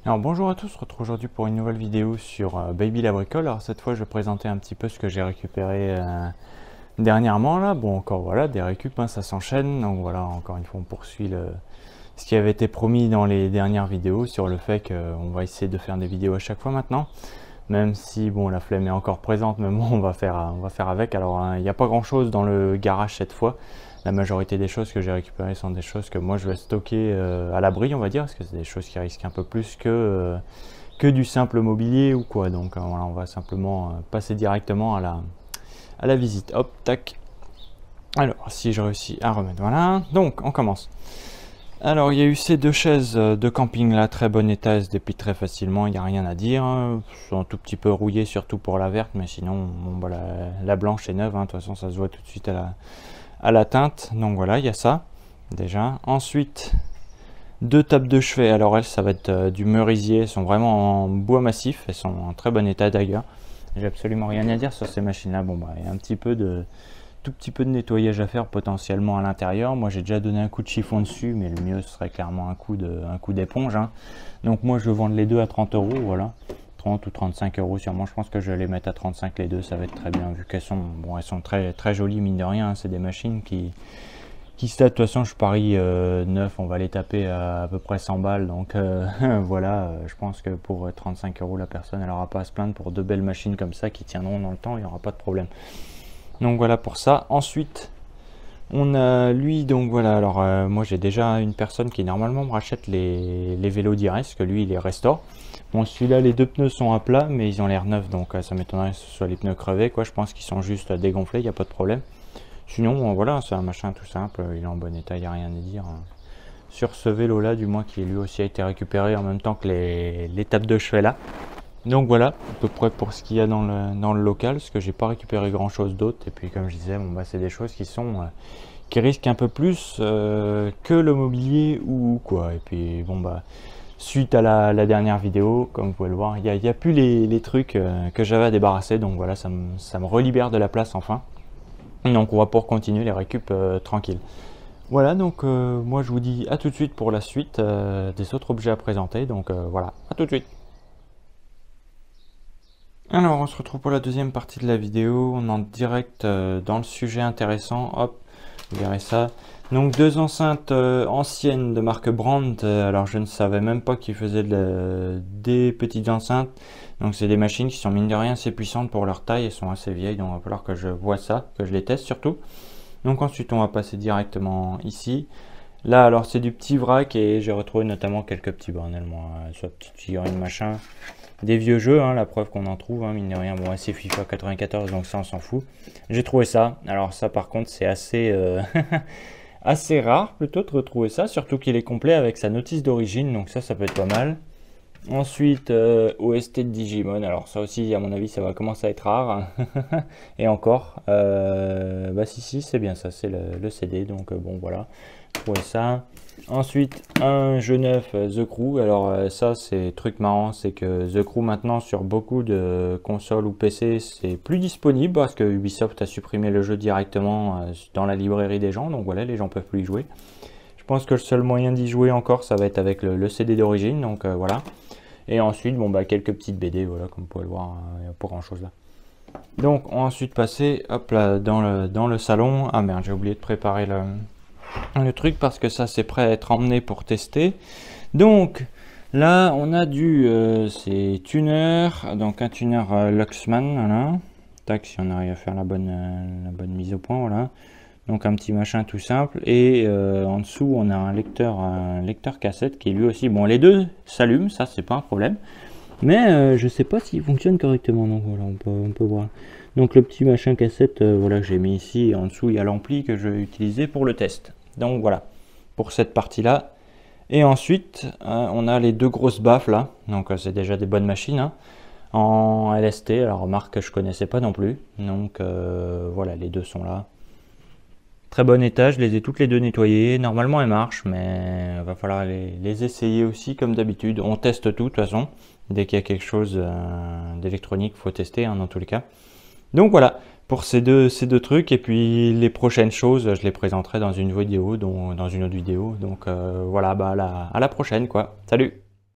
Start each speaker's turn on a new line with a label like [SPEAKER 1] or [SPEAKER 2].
[SPEAKER 1] Alors bonjour à tous, on se retrouve aujourd'hui pour une nouvelle vidéo sur Baby la bricole. Alors cette fois je vais présenter un petit peu ce que j'ai récupéré dernièrement là. Bon encore voilà, des récup, hein, ça s'enchaîne. Donc voilà, encore une fois on poursuit ce qui avait été promis dans les dernières vidéos sur le fait qu'on va essayer de faire des vidéos à chaque fois maintenant. Même si bon la flemme est encore présente, mais bon on va faire avec. Alors il n'y a pas grand chose dans le garage cette fois. La majorité des choses que j'ai récupérées sont des choses que moi je vais stocker à l'abri, on va dire, parce que c'est des choses qui risquent un peu plus que du simple mobilier ou quoi. Donc voilà, on va simplement passer directement à la visite. Hop, tac. Alors, si je réussis à remettre, voilà. Donc, on commence. Alors, il y a eu ces deux chaises de camping là, très bon état, elles se déplient très facilement, il n'y a rien à dire. Elles sont un tout petit peu rouillées, surtout pour la verte, mais sinon, bon, bah, la blanche est neuve, hein. De toute façon, ça se voit tout de suite à la teinte. Donc voilà, il y a ça, déjà. Ensuite, deux tables de chevet. Alors elles, ça va être du merisier, elles sont vraiment en bois massif, elles sont en très bon état d'ailleurs. J'ai absolument rien à dire sur ces machines-là. Bon, bah, il y a un petit peu tout petit peu de nettoyage à faire potentiellement à l'intérieur. Moi j'ai déjà donné un coup de chiffon dessus, mais le mieux ce serait clairement un coup d'éponge, hein. Donc moi je vais vendre les deux à 30 euros, voilà. 30 ou 35 euros sûrement. Je pense que je vais les mettre à 35 les deux, ça va être très bien vu qu'elles sont, bon, elles sont très, très jolies mine de rien, hein. C'est des machines qui se de toute façon je parie neuf, on va les taper à peu près 100 balles. Donc voilà, je pense que pour 35 euros la personne elle aura pas à se plaindre pour deux belles machines comme ça qui tiendront dans le temps, il n'y aura pas de problème. Donc voilà pour ça. Ensuite, on a lui, donc voilà, alors moi j'ai déjà une personne qui normalement me rachète les vélos d'Ires, parce que lui il les restaure. Bon, celui-là, les deux pneus sont à plat, mais ils ont l'air neufs, donc ça m'étonnerait que ce soit les pneus crevés, quoi. Je pense qu'ils sont juste dégonflés, il n'y a pas de problème. Sinon, voilà, c'est un machin tout simple, il est en bon état, il n'y a rien à dire. Sur ce vélo-là, du moins, qui lui aussi a été récupéré en même temps que les tables de chevet là. Donc voilà, à peu près pour ce qu'il y a dans le local, parce que j'ai pas récupéré grand chose d'autre. Et puis comme je disais, bon, bah, c'est des choses qui risquent un peu plus que le mobilier ou quoi. Et puis bon bah suite à la dernière vidéo, comme vous pouvez le voir, il y a plus les trucs que j'avais à débarrasser. Donc voilà, ça me relibère de la place enfin. Donc on va pouvoir continuer les récup tranquilles. Voilà, donc moi je vous dis à tout de suite pour la suite des autres objets à présenter. Donc voilà, à tout de suite. Alors, on se retrouve pour la deuxième partie de la vidéo. On est en direct dans le sujet intéressant. Hop, vous verrez ça. Donc, deux enceintes anciennes de marque Brandt. Alors, je ne savais même pas qu'ils faisaient des petites enceintes. Donc, c'est des machines qui sont mine de rien assez puissantes pour leur taille. Elles sont assez vieilles, donc il va falloir que je vois ça, que je les teste surtout. Donc, ensuite, on va passer directement ici. Là, alors, c'est du petit vrac et j'ai retrouvé notamment quelques petits bordels, moi, soit petites figurines, machin. Des vieux jeux, hein, la preuve qu'on en trouve, hein, mine de rien. Bon, c'est FIFA 94, donc ça, on s'en fout. J'ai trouvé ça. Alors ça, par contre, c'est assez, assez rare plutôt de retrouver ça, surtout qu'il est complet avec sa notice d'origine, donc ça peut être pas mal. Ensuite, OST de Digimon. Alors ça aussi, à mon avis, ça va commencer à être rare. Et encore, bah si, c'est bien ça, c'est le CD, donc bon, voilà. Trouvé ça. Ensuite, un jeu neuf, The Crew. Alors ça, c'est truc marrant, c'est que The Crew maintenant sur beaucoup de consoles ou PC, c'est plus disponible parce que Ubisoft a supprimé le jeu directement dans la librairie des gens. Donc voilà, les gens peuvent plus y jouer. Je pense que le seul moyen d'y jouer encore, ça va être avec le CD d'origine. Donc voilà. Et ensuite, bon bah quelques petites BD, voilà, comme vous pouvez le voir, il n'y a pas grand chose là. Donc on va ensuite passer, hop là, dans le salon. Ah merde, j'ai oublié de préparer le truc parce que ça c'est prêt à être emmené pour tester. Donc là on a c'est tuner, donc un tuner Luxman, voilà. Tac, si on arrive à faire la bonne mise au point, voilà. Donc un petit machin tout simple et en dessous on a un lecteur cassette qui est lui aussi, bon les deux s'allument, ça c'est pas un problème, mais je sais pas s'il fonctionne correctement. Donc voilà, on peut voir. Donc le petit machin cassette, voilà, que j'ai mis ici, et en dessous il y a l'ampli que je vais utiliser pour le test. Donc voilà, pour cette partie-là. Et ensuite, on a les deux grosses baffes là. Donc c'est déjà des bonnes machines, hein, en LST. Alors marque que je connaissais pas non plus. Donc voilà, les deux sont là. Très bon état, je les ai toutes les deux nettoyées. Normalement elles marchent, mais il va falloir les essayer aussi comme d'habitude. On teste tout de toute façon. Dès qu'il y a quelque chose d'électronique, il faut tester, hein, dans tous les cas. Donc voilà, pour ces deux trucs. Et puis les prochaines choses, je les présenterai dans une vidéo, dans une autre vidéo. Donc voilà, bah à la prochaine quoi. Salut!